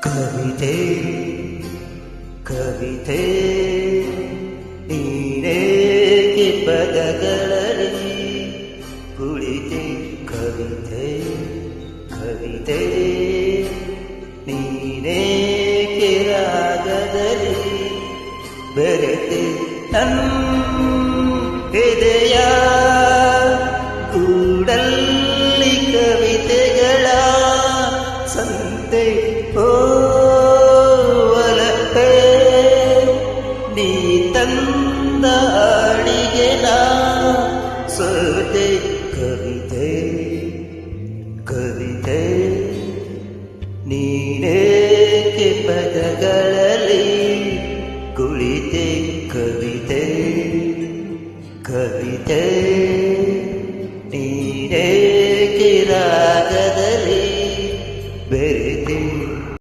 ಕವಿತೆ ಕವಿತೆ ನೀನೇಕೆ ಪದಗಳಲ್ಲಿ ಕುಳಿತೆ ಕವಿತೆ ಕವಿತೆ ನೀನೇಕೆ ರಾಗದಲ್ಲಿ ಬೆರೆತೆ ನನ್ನ ಹೃದಯ ಕೂಡಲ್ಲಿ ಕವಿತೆಗಳ ಸಂತೆ ಓವಲಪೆ ನೀ ತಂದ ಅಡಿಗೆ ನಾ ಸೋತೆ ಕವಿತೆ ಕವಿತೆ ನೀನೇಕೆ ಪದಗಳಲ್ಲಿ ಕುಳಿತೆ ಕವಿತೆ ಕವಿತೆ ನೀನೇಕೆ ರಾಗದಲ್ಲಿ ಬೆರೆತೆ